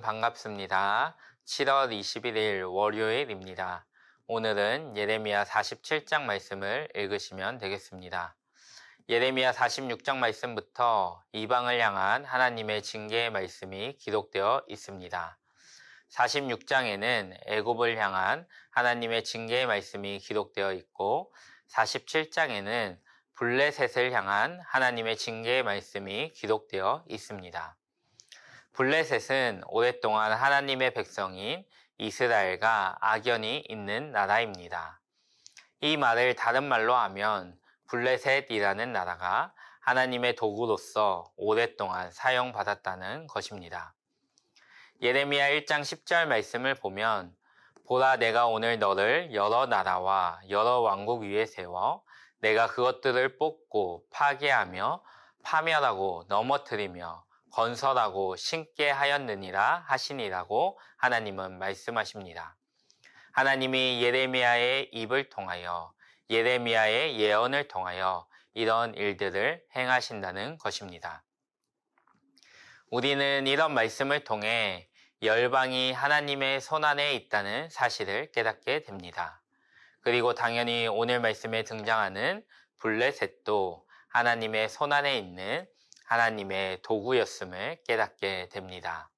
반갑습니다. 7월 21일 월요일입니다. 오늘은 예레미야 47장 말씀을 읽으시면 되겠습니다. 예레미야 46장 말씀부터 이방을 향한 하나님의 징계의 말씀이 기록되어 있습니다. 46장에는 애굽을 향한 하나님의 징계의 말씀이 기록되어 있고 47장에는 블레셋을 향한 하나님의 징계의 말씀이 기록되어 있습니다. 블레셋은 오랫동안 하나님의 백성인 이스라엘과 악연이 있는 나라입니다. 이 말을 다른 말로 하면 블레셋이라는 나라가 하나님의 도구로서 오랫동안 사용받았다는 것입니다. 예레미야 1장 10절 말씀을 보면 보라 내가 오늘 너를 여러 나라와 여러 왕국 위에 세워 내가 그것들을 뽑고 파괴하며 파멸하고 넘어뜨리며 건설하고 심게 하였느니라 하시니라고 하나님은 말씀하십니다. 하나님이 예레미야의 입을 통하여 예레미야의 예언을 통하여 이런 일들을 행하신다는 것입니다. 우리는 이런 말씀을 통해 열방이 하나님의 손안에 있다는 사실을 깨닫게 됩니다. 그리고 당연히 오늘 말씀에 등장하는 블레셋도 하나님의 손안에 있는 하나님의 도구였음을 깨닫게 됩니다.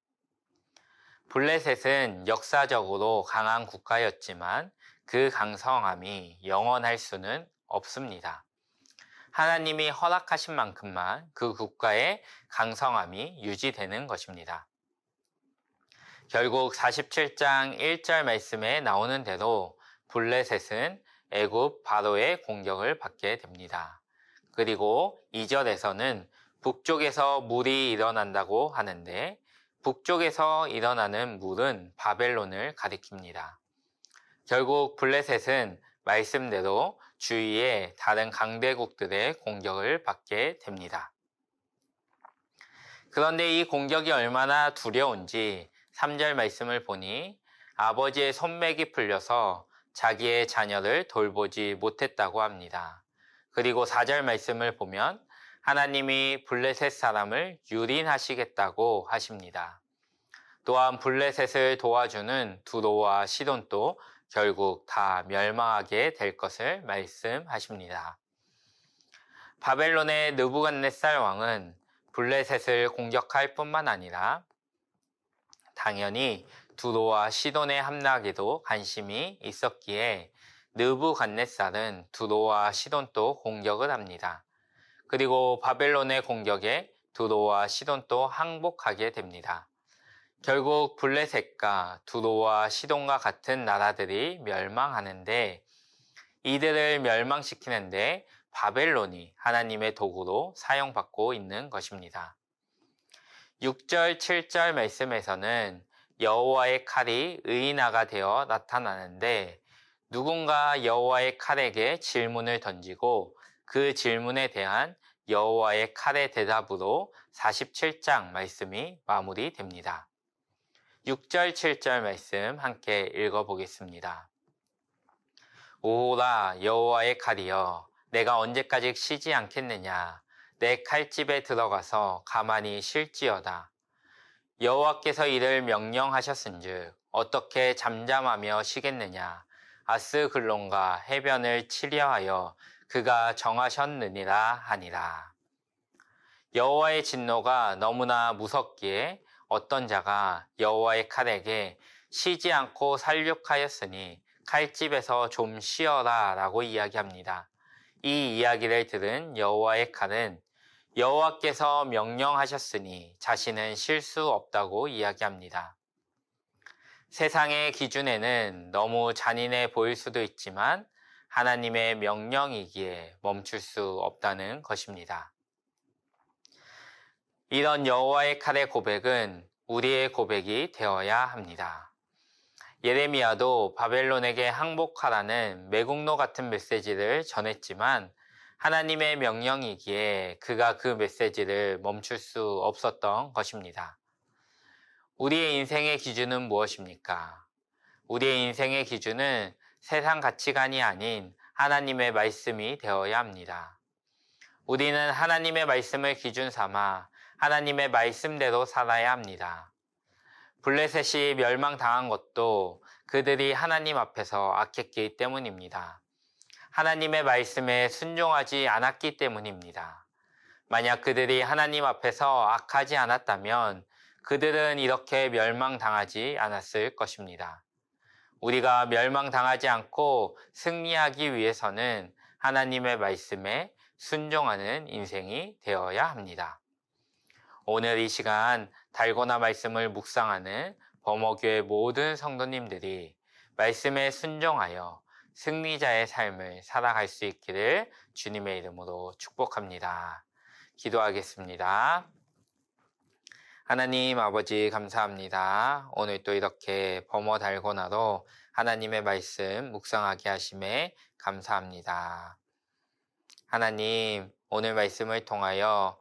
블레셋은 역사적으로 강한 국가였지만 그 강성함이 영원할 수는 없습니다. 하나님이 허락하신 만큼만 그 국가의 강성함이 유지되는 것입니다. 결국 47장 1절 말씀에 나오는 대로 블레셋은 애굽 바로의 공격을 받게 됩니다. 그리고 2절에서는 북쪽에서 물이 일어난다고 하는데 북쪽에서 일어나는 물은 바벨론을 가리킵니다. 결국 블레셋은 말씀대로 주위의 다른 강대국들의 공격을 받게 됩니다. 그런데 이 공격이 얼마나 두려운지 3절 말씀을 보니 아버지의 손맥이 풀려서 자기의 자녀를 돌보지 못했다고 합니다. 그리고 4절 말씀을 보면 하나님이 블레셋 사람을 유린하시겠다고 하십니다. 또한 블레셋을 도와주는 두로와 시돈도 결국 다 멸망하게 될 것을 말씀하십니다. 바벨론의 느부갓네살 왕은 블레셋을 공격할 뿐만 아니라 당연히 두로와 시돈의 함락에도 관심이 있었기에 느부갓네살은 두로와 시돈도 공격을 합니다. 그리고 바벨론의 공격에 두로와 시돈도 항복하게 됩니다. 결국 블레셋과 두로와 시돈과 같은 나라들이 멸망하는데 이들을 멸망시키는데 바벨론이 하나님의 도구로 사용받고 있는 것입니다. 6절, 7절 말씀에서는 여호와의 칼이 의인화가 되어 나타나는데 누군가 여호와의 칼에게 질문을 던지고 그 질문에 대한 여호와의 칼의 대답으로 47장 말씀이 마무리됩니다. 6절, 7절 말씀 함께 읽어보겠습니다. 오라 여호와의 칼이여 내가 언제까지 쉬지 않겠느냐 내 칼집에 들어가서 가만히 쉴지어다. 여호와께서 이를 명령하셨은즉 어떻게 잠잠하며 쉬겠느냐 아스글론과 해변을 치려하여 그가 정하셨느니라 하니라. 여호와의 진노가 너무나 무섭기에 어떤 자가 여호와의 칼에게 쉬지 않고 살육하였으니 칼집에서 좀 쉬어라 라고 이야기합니다. 이 이야기를 들은 여호와의 칼은 여호와께서 명령하셨으니 자신은 쉴 수 없다고 이야기합니다. 세상의 기준에는 너무 잔인해 보일 수도 있지만 하나님의 명령이기에 멈출 수 없다는 것입니다. 이런 여호와의 칼의 고백은 우리의 고백이 되어야 합니다. 예레미야도 바벨론에게 항복하라는 매국노 같은 메시지를 전했지만 하나님의 명령이기에 그가 그 메시지를 멈출 수 없었던 것입니다. 우리의 인생의 기준은 무엇입니까? 우리의 인생의 기준은 세상 가치관이 아닌 하나님의 말씀이 되어야 합니다. 우리는 하나님의 말씀을 기준 삼아 하나님의 말씀대로 살아야 합니다. 블레셋이 멸망당한 것도 그들이 하나님 앞에서 악했기 때문입니다. 하나님의 말씀에 순종하지 않았기 때문입니다. 만약 그들이 하나님 앞에서 악하지 않았다면 그들은 이렇게 멸망당하지 않았을 것입니다. 우리가 멸망당하지 않고 승리하기 위해서는 하나님의 말씀에 순종하는 인생이 되어야 합니다. 오늘 이 시간 달고나 말씀을 묵상하는 범어교회 모든 성도님들이 말씀에 순종하여 승리자의 삶을 살아갈 수 있기를 주님의 이름으로 축복합니다. 기도하겠습니다. 하나님 아버지 감사합니다. 오늘 또 이렇게 범어 달고나로 하나님의 말씀 묵상하게 하심에 감사합니다. 하나님, 오늘 말씀을 통하여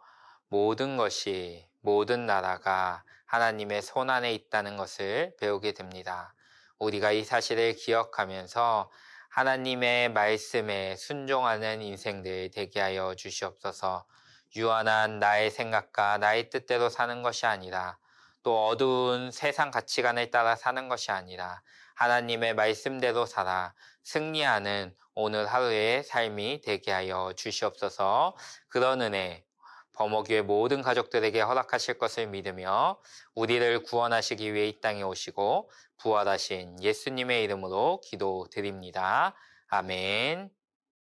모든 것이, 모든 나라가 하나님의 손안에 있다는 것을 배우게 됩니다. 우리가 이 사실을 기억하면서 하나님의 말씀에 순종하는 인생들 되게 하여 주시옵소서. 유한한 나의 생각과 나의 뜻대로 사는 것이 아니라 또 어두운 세상 가치관을 따라 사는 것이 아니라 하나님의 말씀대로 살아 승리하는 오늘 하루의 삶이 되게 하여 주시옵소서. 그런 은혜 범어교회 모든 가족들에게 허락하실 것을 믿으며 우리를 구원하시기 위해 이 땅에 오시고 부활하신 예수님의 이름으로 기도드립니다. 아멘.